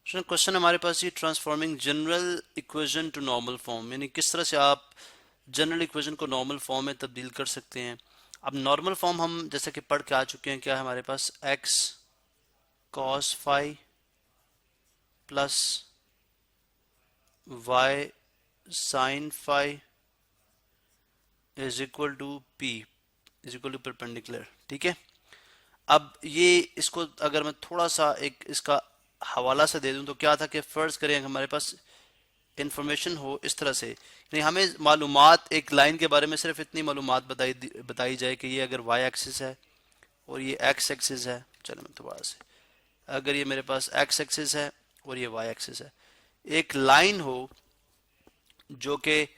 Question हमारे पास ये transforming general equation two normal form, यानी किस तरह से आप जनरल इक्वेशन को नॉर्मल फॉर्म में तब्दील कर सकते हैं। अब नॉर्मल फॉर्म हम जैसे कि पढ़ के आ चुके हैं, क्या है हमारे पास x cos phi plus y sine phi is equal to P is equal to perpendicular. ठीक है, अब ये इसको अगर मैं थोड़ा सा एक इसका हवाला से दे दूं तो क्या था कि फर्ज करें हमारे पास इंफॉर्मेशन हो इस तरह से, यानी हमें मालूमात एक लाइन के बारे में सिर्फ इतनी मालूमात बताई जाए कि ये अगर वाई एक्सिस है और ये एक्स एक्सिस है। चलो मैं दोबारा से, अगर ये मेरे पास एक्स एक्सिस है और ये वाई एक्सिस है, एक लाइन हो जो कि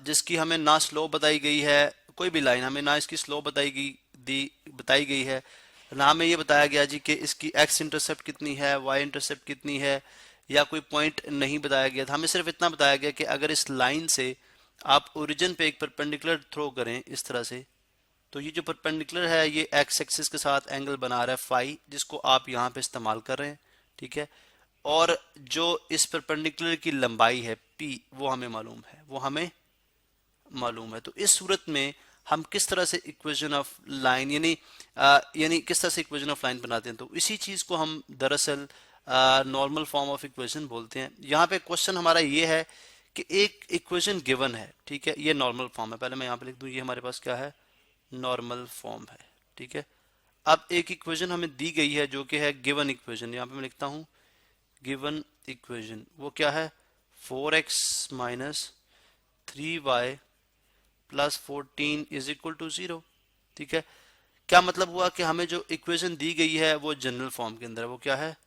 जिसकी हमें ना स्लो बताई गई है, कोई भी लाइन हमें ना इसकी स्लो बताई गई है, ना हमें ये बताया गया जी कि इसकी एक्स इंटरसेप्ट कितनी है, वाई इंटरसेप्ट कितनी है, या कोई पॉइंट नहीं बताया गया था। हमें सिर्फ इतना बताया गया कि अगर इस लाइन से आप ओरिजिन पे एक परपेंडिकुलर थ्रो करें इस तरह से, तो ये जो परपेंडिकुलर है ये एक्स एक्सिस के साथ एंगल बना रहा है फाई, जिसको आप यहाँ पे इस्तेमाल कर रहे हैं। ठीक है, और जो इस परपेंडिकुलर की लंबाई है पी वो हमें मालूम है। तो इस सूरत में हम किस तरह से इक्वेशन ऑफ लाइन यानी किस तरह से इक्वेशन ऑफ लाइन बनाते हैं, तो इसी चीज को हम दरअसल नॉर्मल फॉर्म ऑफ इक्वेशन बोलते हैं। यहाँ पे क्वेश्चन हमारा ये है कि एक इक्वेशन गिवन है, ठीक है, ये नॉर्मल फॉर्म है। पहले मैं यहाँ पे लिख दूं, ये हमारे पास क्या है, नॉर्मल फॉर्म है। ठीक है, अब एक इक्वेशन हमें दी गई है जो कि है गिवन इक्वेशन। यहाँ पे मैं लिखता हूँ गिवन इक्वेशन, वो क्या है, 4x minus 3y plus 14 is equal to 0। ठीक है, क्या मतलब हुआ कि हमें जो इक्वेशन दी गई है वो जनरल फॉर्म के अंदर है। वो क्या है,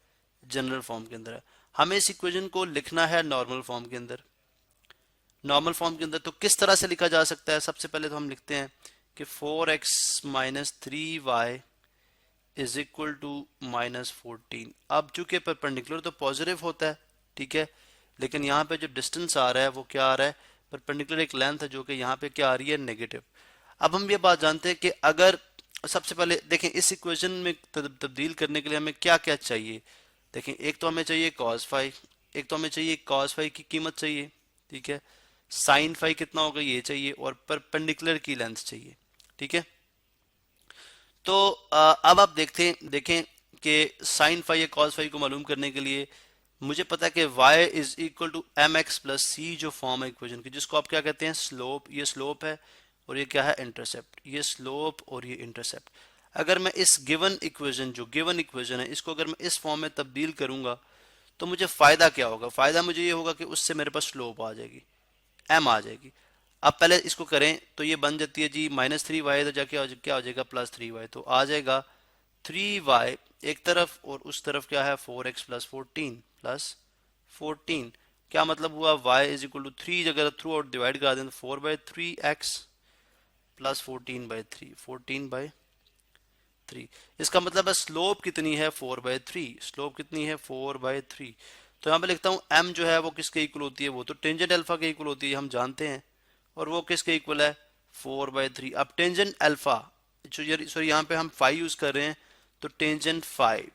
जनरल फॉर्म के अंदर है। हमें इस इक्वेशन को लिखना है नॉर्मल फॉर्म के अंदर। नॉर्मल फॉर्म के अंदर तो किस तरह से लिखा जा सकता है, सबसे पहले तो हम लिखते हैं कि 4x minus 3y is equal to minus 14। अब चूंकि परपेंडिकुलर तो पॉजिटिव होता है, ठीक है, लेकिन यहाँ पे जो डिस्टेंस आ रहा है वो क्या आ रहा है, परपेंडिकुलर एक लेंथ है जो कि यहाँ पे क्या आ रही है, नेगेटिव। अब हम ये बात जानते हैं कि अगर सबसे पहले देखें इस इक्वेशन में तब्दील करने के लिए हमें क्या क्या चाहिए। देखें, एक तो हमें चाहिए cos फाई, एक तो हमें चाहिए cos फाई की कीमत चाहिए, ठीक है, साइन फाई कितना होगा ये चाहिए, और परपेंडिकुलर की लेंथ चाहिए। ठीक है, तो अब आप देखें कि साइन फाई या कॉस फाई को मालूम करने के लिए मुझे पता है कि y is equal to M X plus C, जो फॉर्म है इक्वेशन की, जिसको आप क्या कहते हैं, स्लोप। ये स्लोप है और ये क्या है, इंटरसेप्ट। ये स्लोप और ये इंटरसेप्ट। अगर मैं इस गिवन इक्वेशन, जो गिवन इक्वेशन है, इसको अगर मैं इस फॉर्म में तब्दील करूंगा तो मुझे फायदा क्या होगा, फायदा मुझे ये होगा कि उससे मेरे पास स्लोप आ जाएगी, एम आ जाएगी। अब पहले इसको करें तो ये बन जाती है जी -3y, तो जाके क्या हो जाएगा, +3y, तो आ जाएगा 3y एक तरफ और उस तरफ क्या है, 4x प्लस 14 क्या मतलब हुआ, y इज इक्वल टू 3 अगर थ्रू आउट डिवाइड करा दें तो 4/3x प्लस 14/3। इसका मतलब है स्लोप कितनी है, 4/3। स्लोप कितनी है, 4/3। तो यहाँ पे लिखता हूँ m जो है वो किसके इक्वल होती है, वो तो टेंजेंट अल्फा के इक्वल होती है, हम जानते हैं, और वो किसके इक्वल है, 4/3। अब टेंजेंट अल्फा, सॉरी यहाँ पे हम फाई यूज कर रहे हैं, तो tangent phi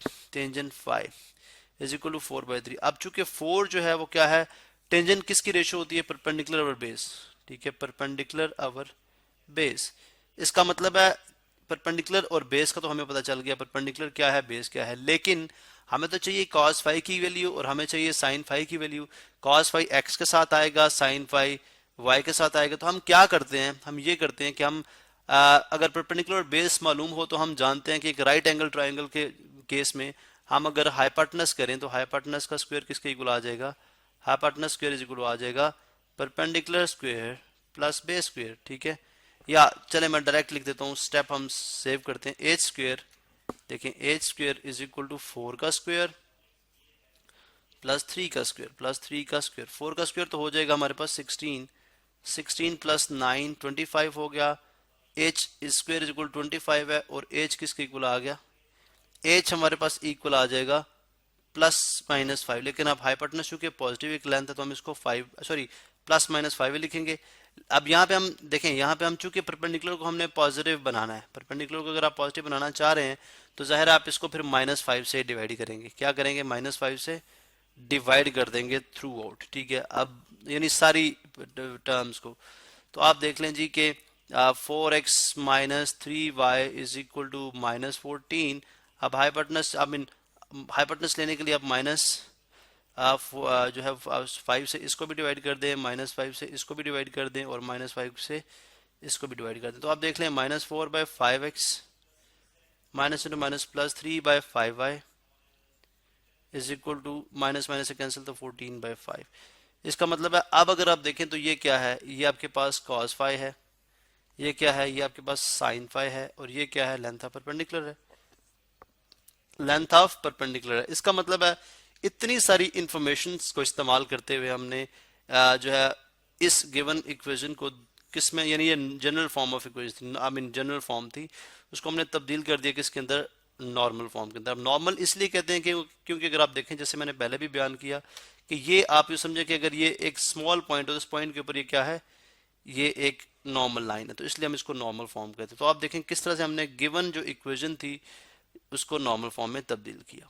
is equal to 4/3। अब चूंकि 4 जो है वो क्या है, टेंजेंट किसकी रेशो होती है, परपेंडिकुलर ओवर बेस। ठीक है, परपेंडिकुलर ओवर बेस। इसका मतलब है परपेंडिकुलर और बेस का तो हमें पता चल गया, परपेंडिकुलर क्या है, बेस क्या है, लेकिन हमें तो चाहिए cos फाई की वैल्यू और हमें चाहिए sin फाई की वैल्यू। cos फाई x के साथ आएगा, sin फाई y के साथ आएगा। तो हम क्या करते हैं, हम ये करते हैं कि हम अगर परपेंडिकुलर बेस मालूम हो तो हम जानते हैं कि एक राइट एंगल ट्राइंगल के केस में हम अगर हाइपोटेनस करें तो हाइपोटेनस का स्क्वायर किसके इक्वल आ जाएगा, हाइपोटेनस स्क्वायर इज इक्वल आ जाएगा perpendicular square plus base square. ठीक है, या चले मैं डायरेक्ट लिख देता हूँ, स्टेप हम सेव करते हैं, एच स्क्वायर। देखें, H square is equal to 4 का स्क्वायर प्लस 3 का स्क्वायर प्लस 3 का स्क्वायर। 4 का स्क्वायर तो हो जाएगा हमारे पास 16 प्लस 9 25 हो गया। एच स्क्वायर इज इक्वल 25 है और एच किसके इक्वल आ गया, एच हमारे पास इक्वल आ जाएगा +-5, लेकिन अब हाइपोटेनस चूंकि पॉजिटिव एक लेंथ है तो हम इसको 5 सॉरी +-5 लिखेंगे। अब यहाँ पे हम देखें, यहाँ पे हम चूंकि परपेंडिकुलर को हमने पॉजिटिव बनाना है, परपेंडिकुलर को अगर आप पॉजिटिव बनाना चाह रहे हैं तो जाहिर है आप इसको फिर -5 से डिवाइड करेंगे। क्या करेंगे, -5 से डिवाइड कर देंगे थ्रू आउट, ठीक है। अब यानी सारी टर्म्स को, तो आप देख लें जी कि 4x minus 3y is equal to -14। अब हाइपोटेनस, आई मीन हाइपोटेनस लेने के लिए आप माइनस आप जो है 5 से इसको भी डिवाइड कर दें, -5 से इसको भी डिवाइड कर दें और -5 से इसको भी डिवाइड कर दें। तो आप देख लें -4/5x minus into minus plus 3/5y is equal to minus minus से कैंसिल तो 14/5। इसका मतलब है अब अगर आप देखें तो ये क्या है, ये आपके पास cos फाई है, ये क्या है, ये आपके पास sin फाई है, और ये क्या है, लेंथ ऑफ परपेंडिकुलर है, लेंथ ऑफ परपेंडिकुलर है। इसका मतलब है इतनी सारी इंफॉर्मेशन को इस्तेमाल करते हुए हमने जो है इस गिवन इक्वेशन को किस में, यानी ये general form of equation, I mean general form थी, उसको हमने तब्दील कर दिया किसके अंदर, नॉर्मल फॉर्म के अंदर। अब नॉर्मल इसलिए कहते हैं कि क्योंकि अगर आप देखें, जैसे मैंने पहले भी बयान किया कि ये आप ये समझे कि अगर ये एक स्मॉल पॉइंट हो, इस पॉइंट के ऊपर ये क्या है, ये एक नॉर्मल लाइन है, तो इसलिए हम इसको नॉर्मल फॉर्म कहते हैं। तो आप देखें किस तरह से हमने गिवन जो इक्वेशन थी उसको नॉर्मल फॉर्म में तब्दील किया।